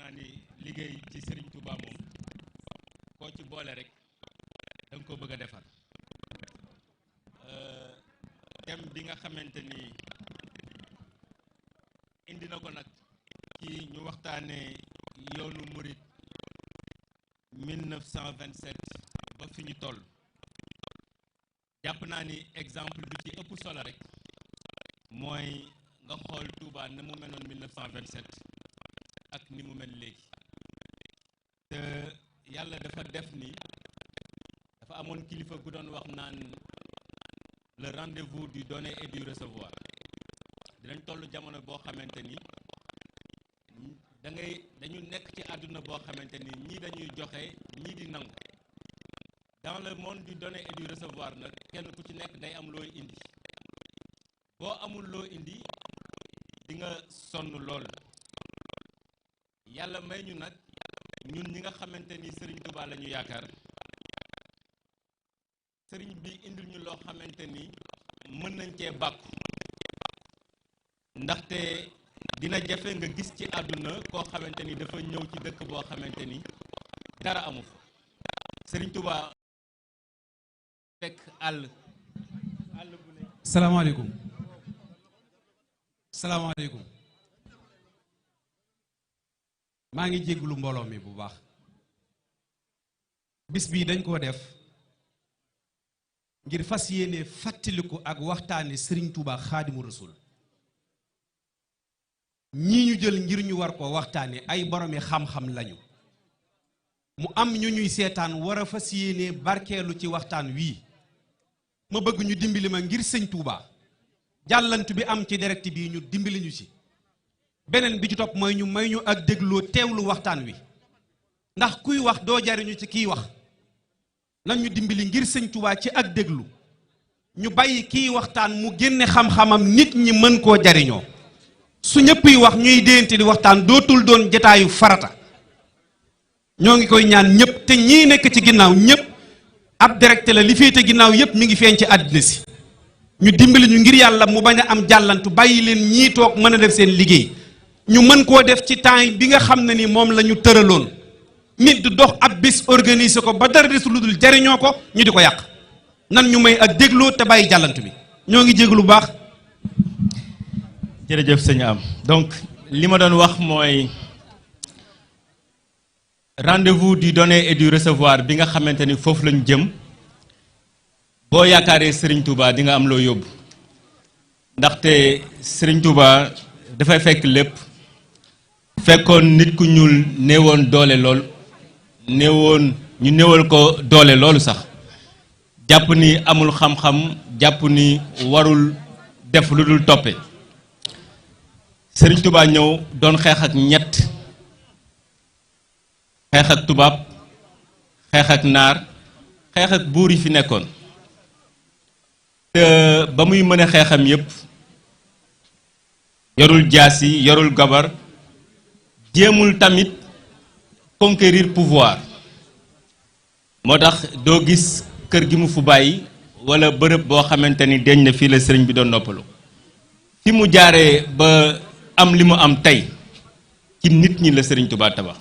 naa ni liggéey ci Serigne Touba moom koo ci boole rek da nga ko bëgg a defar thème bi nga xamante ni indi na ko nag ci ñu waxtaanee yoonu murit 1927 ba fi ñu toll jàpp naa ni exemple bi ci ëpp solo rek mooy nga xool Touba na mu meloon 1927 ak ni mu mel léegi te yàlla dafa def ni dafa amoon kilifa gu doon wax naan le rendez-vous du donner et du recevoir dinañ toll jamono boo xamante ni dañu nekk ci àdduna boo xamante ni ñii dañuy joxe ñii di nangu dans le monde du donner et du recevoir nag kenn ku ci nekk day am looy indi boo amul loo indi di nga sonn lool yàlla may ñu nag ñun ñi nga xamante ni Serigne Touba la ñu yaakaar Serigne bi indil ñu loo xamante ni mën nañ cee bàkku ndaxte dina jafe nga gis ci àdduna koo xamante ni dafa ñëw ci dëkk boo xamante ni dara amu fa Serigne Touba fekk àll bu ne. salaamaaleykum salaamaaleykum maa ngi jégglu mbooloo mi bu baax bis bii dañ koo def ngir fas yéene fàttaliku ak waxtaane Serigne Touba Xaadimu Rasul ñii ñu jël ngir ñu war ko waxtaane ay boromi xam-xam lañu mu am ñu ñuy seetaan war a fas yéene barkeelu ci waxtaan wii ma bëgg ñu dimbali ma ngir sëñ Touba jàllant bi am ci direct bii ñu dimbali ñu ci beneen bi ci topp mooy ñu may ñu ak dégloo teewlu waxtaan wi ndax kuy wax doo jariñu ci kiy wax nan ñu dimbali ngir sëñ Touba ci ak déglu ñu bàyyi kiy waxtaan mu génne xam-xamam nit ñi mën koo jariñoo su ñëpp yi wax ñuy déente di waxtaan dootul doon jataayu farata ñoo ngi koy ñaan ñëpp te ñii nekk ci ginnaaw ñëpp ab direct la li féete ginnaaw yëpp mi ngi feeñ ci àddina si ñu dimbali ñu ngir yàlla mu bañ a am jàllantu bàyyi leen ñii toog mën a def seen liggéey ñu mën koo def ci temps bi nga xam ne ni moom la ñu tëraloon nit du dox ab bis organiser ko ba dara desul lu dul jariñoo ko ñu di ko yàq nan ñu may ak dégloo te bàyyi jàllantu bi ñoo ngi jéglu bu baax. jërëjëf sëñ am donc li ma doon wax mooy rendez-vous du donner et du recevoir bi nga xamante ni foofu lañu jëm boo yaakaaree Serigne Touba di nga am loo yóbbu ndaxte Serigne Touba dafay fekk lépp fekkoon nit ku ñuul néewoon doole lool ñu néewal ko doole loolu sax jàpp ni amul xam-xam jàpp ni warul def lu dul toppe Serigne Touba ñëw doon xeex ak ñett xeex ak tubaab xeex ak naar xeex ak buur yi fi nekkoon te ba muy mën a xeexam yépp yorul jaasi yorul gabar jéemul tamit conquérir pouvoir moo tax doo gis kër gi mu fu bàyyi walla bërëb boo xamante ni deñ na fii la sëriñ bi doon noppalu fi mu jaaree ba am li mu am tey ci nit ñi la Serigne Touba tabax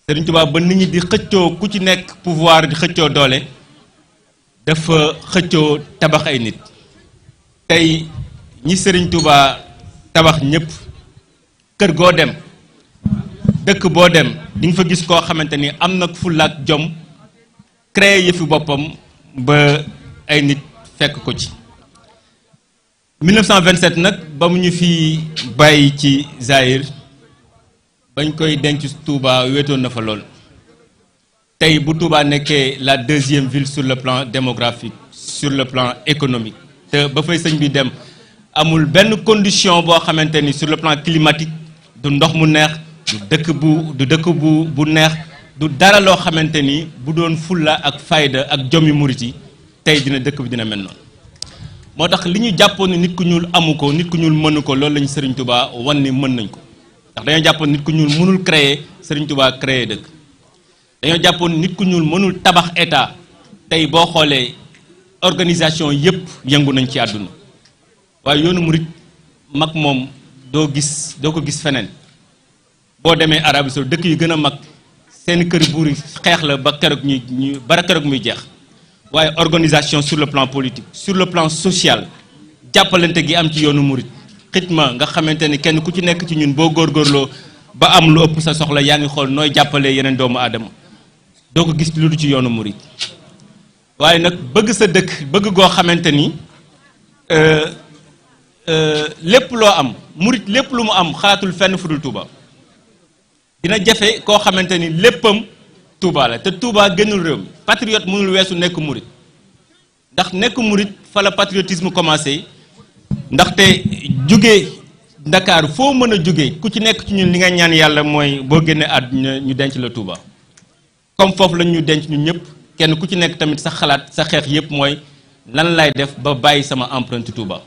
Serigne Touba ba nit ñi di xëccoo ku ci nekk pouvoir di xëccoo doole dafa xëccoo tabax ay nit tey ñi Serigne Touba tabax ñépp kër goo dem dëkk boo dem di nga fa gis koo xamante ni am na fulla ak jom créer yëfi boppam ba ay nit fekk ko ci 1927 nag ba mu ñu fi bàyyi ci Zaïre bañ koy denc Touba wéetoon na fa lool tey bu Touba nekkee la deuxième ville sur le plan démographique sur le plan économique te ba fay sëñ bi dem amul benn condition boo xamante ni sur le plan climatique du ndox mu neex du dëkk bu neex du dara loo xamante ni bu doon fulla ak fayda ak jommi murit yi tey dina dëkk bi dina mel noonu moo tax li ñu jàppoon ni nit ku ñuul amu ko nit ku ñuul mënu ko loolu lañu Serigne Touba wan ni mën nañ ko ndax dañoo jàppoon nit ku ñuul mënul créer Serigne Touba créer dëkk dañoo jàppoon nit ku ñuul mënul tabax état tey boo xoolee organisation yépp yëngu nañ ci àdduna waaye yoonu murit mag moom doo ko gis feneen boo demee Arabie Saoudite dëkk yu gën a mag seen kër buur yi xeex la ba keroog ñu bara keroog muy jeex waaye organisation sur le plan politique sur le plan social jàppalante gi am ci yoonu murit xitma nga xamante ni kenn ku ci nekk ci ñun boo góorgóorloo ba am lu ëpp sa soxla yaa ngi xool nooy jàppalee yeneen doomu aadama doo ko gis lu du ci yoonu murit waaye nag bëgg sa dëkk bëgg goo xamante ni lépp loo am murit lépp lu mu am xalaatul fenn fudul Touba dina jafe koo xamante ni léppam Touba la te Touba gënul réew mi patriote mënul weesu nekk murit ndax nekk murit fa la patriotisme commencé ndaxte jóge Ndakaaru foo mën a jóge ku ci nekk ci ñun li nga ñaan yàlla mooy boo génnee àdduna ñu denc la Touba comme foofu lañ ñu denc ñun ñëpp kenn ku ci nekk tamit sa xalaat sa xeex yëpp mooy lan lay def ba bàyyi sama empreinte Touba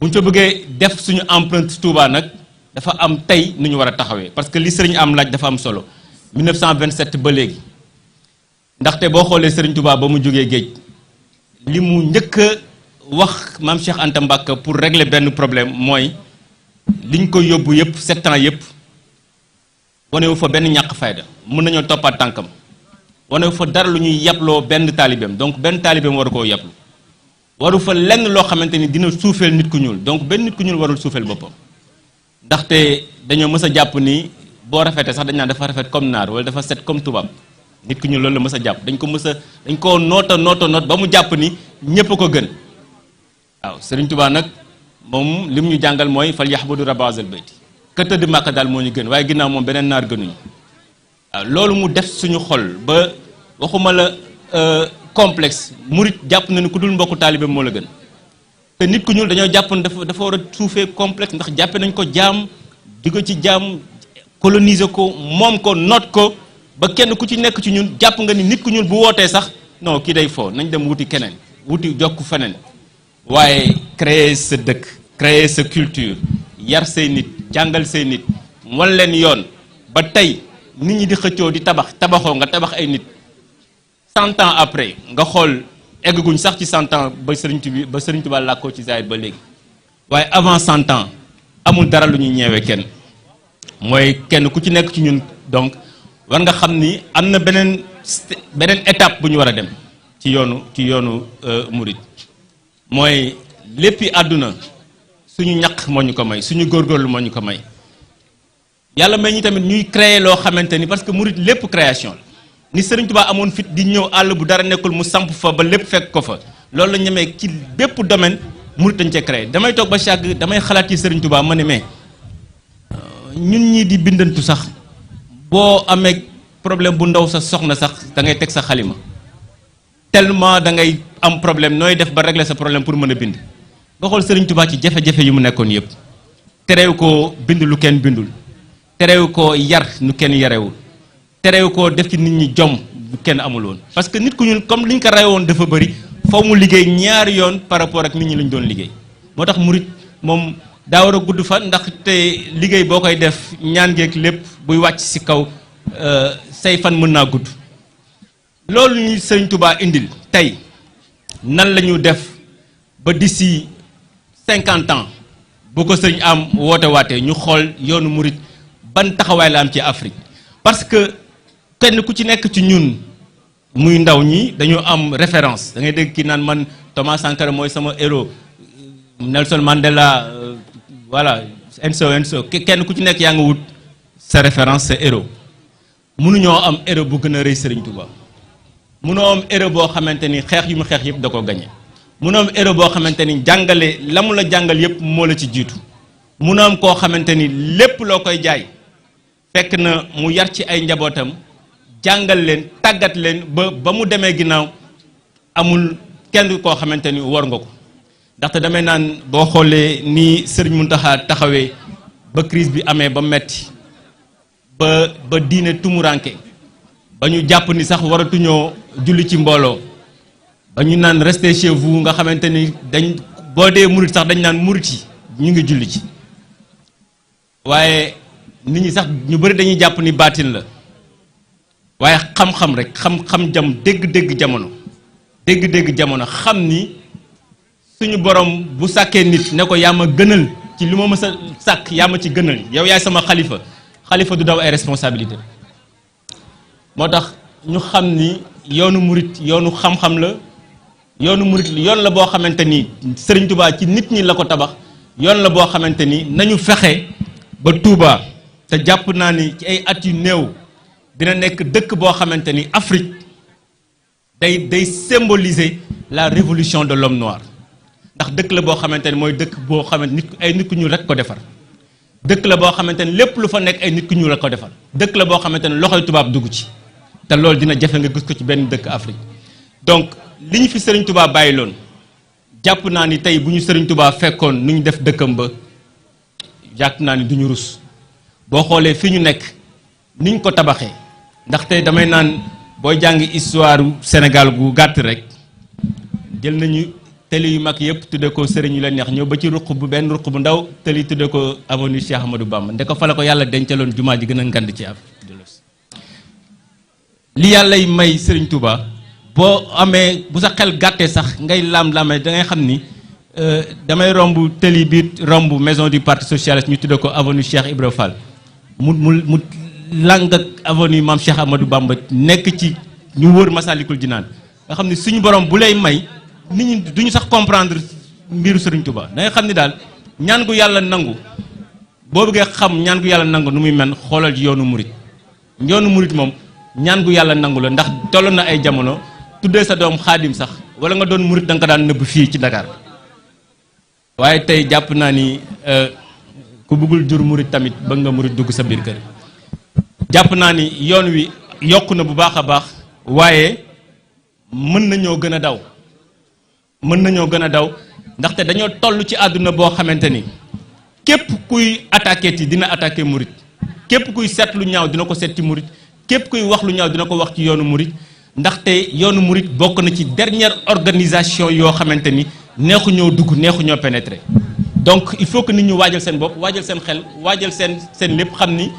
bu ñu ko bëggee def suñu empreinte Touba nag dafa am tey nu ñu war a taxawee parce que li sëriñ am laaj dafa am solo 1927 ba léegi ndaxte boo xoolee sëriñ Touba ba mu jógee géej li mu njëkk a wax maam Cheikh Anta Mbacke pour régler benn problème mooy liñ ko yóbbu yëpp 7 ans yëpp wanewu fa benn ñàkk fayda mën nañoo toppaat tànkam wanewu fa dara lu ñuy yabloo benn taalibeem donc benn taalibeem waru koo yablu waru fa lenn loo xamante ni dina suufeel nit ku ñuul donc benn nit ku ñuul warul suufeel boppam ndaxte dañoo mës a jàpp ni boo rafetee sax dañ naan dafa rafet comme naar wala dafa set comme tubaab nit ku ñuul loolu la mës a jàpp dañ koo noot ba mu jàpp ni ñépp a ko gën waaw Sëriñ Tuubaa nag moom li mu ñu jàngal mooy fal yaxbudu rabba hazal bayti ka tëdd Màkka daal moo ñu gën waaye ginnaaw moom beneen naar gënuñu waaw loolu mu def suñu xol ba waxuma la complexe murit jàpp na ni ku dul mbokku taalibe moo la gën te nit ku ñuul dañoo jàpp ne dafa war a suufee complexe ndax jàppe nañ ko jaam di ko ci jaam coloniser ko moom ko noot ko ba kenn ku ci nekk ci ñun jàpp nga ni nit ku ñuul bu wootee sax non kii day foo nañ dem wuti keneen wuti jokk feneen waaye créer sa dëkk créer sa culture yar say nit jàngal say nit wan leen yoon ba tey nit ñi di xëccoo di tabaxoo nga tabax ay nit 100 ans après nga xool egguñ sax ci 100 ans ba Sëriñ Tuubaa làkkoo ci zaahir ba léegi waaye avant 100 ans amul dara lu ñuy ñeewee kenn mooy kenn ku ci nekk ci ñun donc war nga xam ni am na beneen étape bu ñu war a dem ci yoonu murit mooy léppi àdduna suñu ñaq moo ñu ko may suñu góorgóorlu moo ñu ko may yàlla may ñi tamit ñuy créer loo xamante ni parce que murit lépp création la ni Sëriñ Tuubaa amoon fit di ñëw àll bu dara nekkul mu samp fa ba lépp fekk ko fa loolu la ñemee ci bépp domaine murit dañ cee créer damay toog ba chàgg damay xalaat ci Sëriñ Tuubaa ma ne mais ñun ñii di bindantu sax boo amee problème bu ndaw sa soxna sax da ngay teg sa xalima tellement da ngay am problème nooy def ba régler sa problème pour mën a bind nga xool Sëriñ Tuubaa ci jafe-jafe yu mu nekkoon yëpp terew koo bind lu kenn bindul terew koo yar nu kenn yarewul terew koo def ci nit ñi jom lu kenn amul woon parce que nit ku ñun comme liñ ko rey woon dafa bëri foo mu liggéey ñaari yoon par rapport ak nit ñi lañ doon liggéey moo tax murit moom daa war a gudd fan ndax te liggéey boo koy def ñaan geeg lépp buy wàcc ci kaw say fan mën naa gudd loolu ñu Sëriñ Tuubaa indil tey nan la ñu def ba d'ici 50 ans bu ko sëriñ am woote waatee ñu xool yoonu murit ban taxawaay la am ci Afrique parce que kenn ku ci nekk ci ñun muy ndaw ñi dañoo am référence da ngay dégg kii naan man Thomas Sankara mooy sama héros Nelson Mandela voilà enso kenn ku ci nekk yaa ngi wut sa référence sa héros mënuñoo am héros bu gën a rëy Sëriñ Tuubaa mënoo am héros boo xamante ni xeex yu mu xeex yëpp da ko gañe mënoo am héros boo xamante ni jàngale la mu la jàngal yëpp moo la ci jiitu mënoo am koo xamante ni lépp loo koy jaay fekk na mu yar ci ay njabootam jàngal leen tàggat leen ba mu demee ginnaaw amul kenn koo xamante ni war nga ko ndaxte damay naan boo xoolee ni Sëriñ Muntaxa taxawee ba crise bi amee ba metti ba diine tumuranke ba ñu jàpp ni sax waratuñoo julli ci mbooloo ba ñu naan restez chez vous nga xamante ni dañ boo dee murit sax dañ naan murit yi ñu ngi julli ci waaye nit ñi sax ñu bari dañuy jàpp ni baatin la waaye xam-xam rek xam-xam dégg-dégg jamono xam ni suñu borom bu sàkkee nit ne ko yaa ma gënal ci li ma mës a sàkk yaa ma ci gënal yow yaay sama xalifa xalifa du daw ay responsabilité moo tax ñu xam ni yoonu murit yoonu xam-xam la yoonu murit yoon la boo xamante ni Serigne Touba ci nit ñi la ko tabax yoon la boo xamante ni nañu fexe ba Touba te jàpp naa ni ci ay at yu néew dina nekk dëkk boo xamante ni Afrique day symboliser la révolution de l'homme noir ndax dëkk la boo xamante ni mooy dëkk boo xamante nit ay nit ku ñuul rek ko defar dëkk la boo xamante ni lépp lu fa nekk ay nit ku ñuul rek ko defar dëkk la boo xamante ni loxoy tubaab dugg ci te loolu dina jafe nga gis ko ci benn dëkk Afrique donc li ñu fi Serigne Touba bàyyi loon jàpp naa ni tey bu ñu Serigne Touba fekkoon nu ñu def dëkkam ba jàpp naa ni duñu rus boo xoolee fi ñu nekk niñ ko tabaxee ndaxte damay naan booy jàngi histoire Sénégal gu gàtt rek jël nañu tëli yu mag yëpp tudde ko sëriñ yu la neex ñëw ba ci ruq bu benn ruq bu ndaw tëli tudde ko avenue Cheikh Ahmadou Bamba nde ko fa la ko yàlla dencaloon jumaa ji gën a ngand ci Afrique de l'Ouest li yàllay may Serigne Touba boo amee bu sa xel gàttee sax ngay laam-laamee da ngay xam ni damay romb tëli bi romb maison du parti socialiste ñu tudde ko avenue Cheikh Ibra Fall mu lang ak avenue Mame Cheikh Ahmadou Bamba nekk ci ñu wër Massalikul Jinaan nga xam ni suñu borom bu lay may nit ñi duñu sax comprendre mbiru Serigne Touba da ngay xam ni daal ñaan gu yàlla nangu boo bëggee xam ñaan gu yàlla nangu nu muy mel xoolal ci yoonu murit moom ñaan gu yàlla nangu la ndax tolloon na ay jamono tuddee sa doom xaadim sax wala nga doon murit da nga ko daan nëbb fii ci Dakar waaye tey jàpp naa ni ku bëggul jur murit tamit bëgg nga murit dugg sa biir kër jàpp naa ni yoon wi yokku na bu baax a baax waaye mën nañoo gën a daw ndaxte dañoo toll ci àdduna boo xamante ni képp kuy attaqué ci dina attaqué murit képp kuy seet lu ñaaw dina ko seet ci murit képp kuy wax lu ñaaw dina ko wax ci yoonu murit ndaxte yoonu murit bokk na ci dernière organisation yoo xamante ni neexu ñoo dugg neexu ñoo pénétrer donc il faut que nit ñu waajal seen bopp waajal seen xel waajal seen lépp xam ni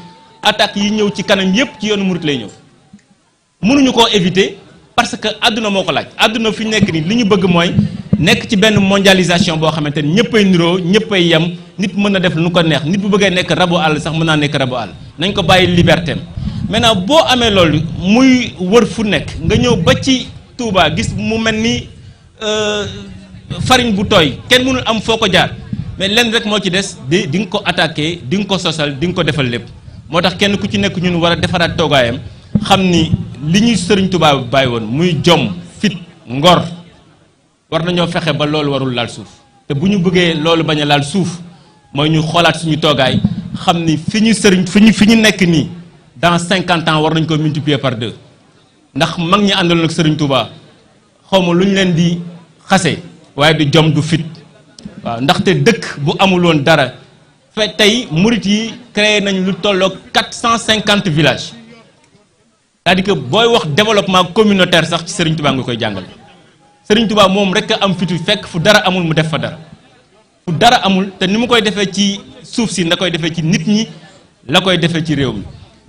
attaques yi ñëw ci kanam yépp ci yoonu murit lay ñëw mënuñu koo éviter parce que àdduna moo ko laaj àdduna fi ñu nekk nii li ñu bëgg mooy nekk ci benn mondialisation boo xamante ni ñëppay niroo ñëppay yem nit mën na def lu ko neex nit bu bëggee nekk rabu àll sax mën naa nekk rabu àll nañ ko bàyyi liberté am maintenant boo amee loolu muy wër fu nekk nga ñëw ba ci Touba gis mu mel ni farine bu tooy kenn mënul am foo ko jaar mais lenn rek moo ci des di nga ko attaqué di nga ko sosal di nga ko defal lépp moo tax kenn ku ci nekk ñun war a defaraat toogaayam xam ni li ñuy Serigne Touba bàyyi woon muy jom fit ngor war nañoo fexe ba loolu warul laal suuf te bu ñu bëggee loolu bañ a laal suuf mooy ñu xoolaat suñu toogaay xam ni fi ñu nekk nii dans 50 ans war nañ ko multiplier par 2 ndax mag ñi àndaloon ak Serigne Touba xaw ma lu ñu leen di xase waaye du jom du fit waaw ndaxte dëkk bu amul woon dara fe tey murit yi créé nañ lu tolloog 450 villages c'est-à-dire que booy wax développement communautaire sax ci Serigne Touba nga koy jàngale Serigne Touba moom rek a am fitu fekk fu dara amul mu def fa dara fu dara amul te ni mu koy defee ci suuf si la koy defee ci nit ñi la koy defee ci réew mi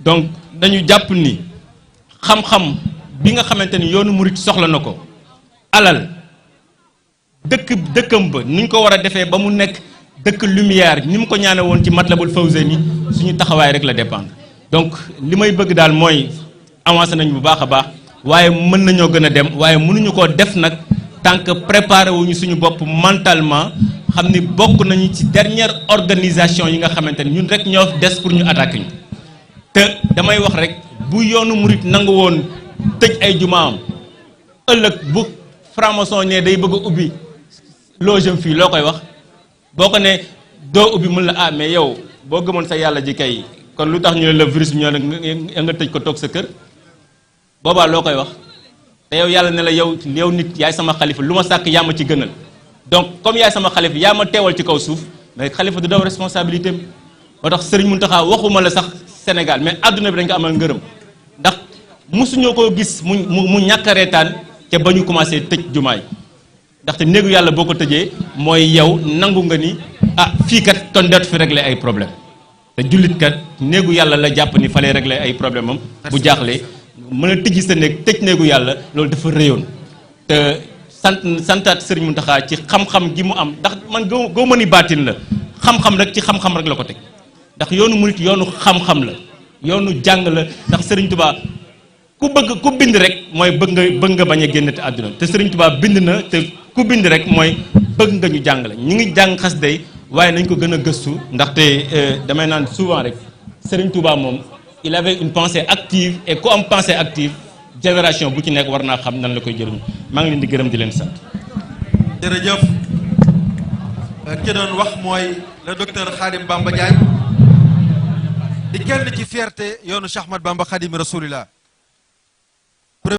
donc dañu jàpp ni xam-xam bi nga xamante ni yoonu murit soxla na ko alal dëkkam ba ni ñu ko war a defee ba mu nekk dëkk lumière ni mu ko ñaane woon ci Matlabul Fawzayni suñu taxawaay rek la dépendre donc li may bëgg daal mooy avancé nañ bu baax a baax waaye mën nañoo gën a dem waaye mënuñu koo def nag tant que préparé wuñu suñu bopp mentalement xam ni bokk nañu ci dernière organisation yi nga xamante ni ñun rek ñoo des pour ñu attaquer ñu te damay wax rek bu yoonu murit nangu woon tëj ay jumaam ëllëg bu franc-maçon ne day bëgg a ubbi loge fii loo koy wax boo ko ne doo ubbi mun la ah mais yow boo gëmoon sa yàlla ji kay kon lu tax ñu ne la virus bi ñoo nga tëj ko toog sa kër boobaa loo koy wax te yow yàlla ne la yow nit yaay sama xalifa lu ma sàkk yaa ma ci gënal donc comme yaay sama xalifa yaa ma teewal ci kaw suuf mais xalifa du daw responsabilité am moo tax Serigne Mountakha waxuma la sax Sénégal mais adduna bi dañ ko amal ngërëm ndax mosuñoo koo gis mu ñàkk a reetaan ca ba ñu commencé tëj jumaay ndaxte néegu yàlla boo ko tëjee mooy yow nangu nga ni ah fii kat kon dootu fi régler ay problème te jullit kat néegu yàlla la jàpp ni fa lay régler ay problème am bu jaaxlee mën a tëjji sa néeg tëj néegu yàlla loolu dafa réyoon te santaat Serigne Mountakha ci xam-xam gi mu am ndax man goo mën ni baatin la xam-xam rek ci xam-xam rek la ko teg ndax yoonu murit yoonu xam-xam la yoonu jàng la ndax Serigne Touba ku bind rek mooy bëgg nga bañ a génn te àdduna te Serigne Touba bind na te ku bind rek mooy bëgg nga ñu jàng la ñu ngi jàng xasida yi waaye nañ ko gën a gëstu ndaxte damay naan souvent rek Serigne Touba moom il avait une pensée active et ku am pensée active génération bu ci nekk war naa xam nan la koy jëriñ maa ngi leen di gërëm di leen sant. jërëjëf ki doon wax mooy le docteur Khadim Bamba Diagne di kenn ci fierté yoonu Cheikh Ahmad Bamba Khadim Rasoulillah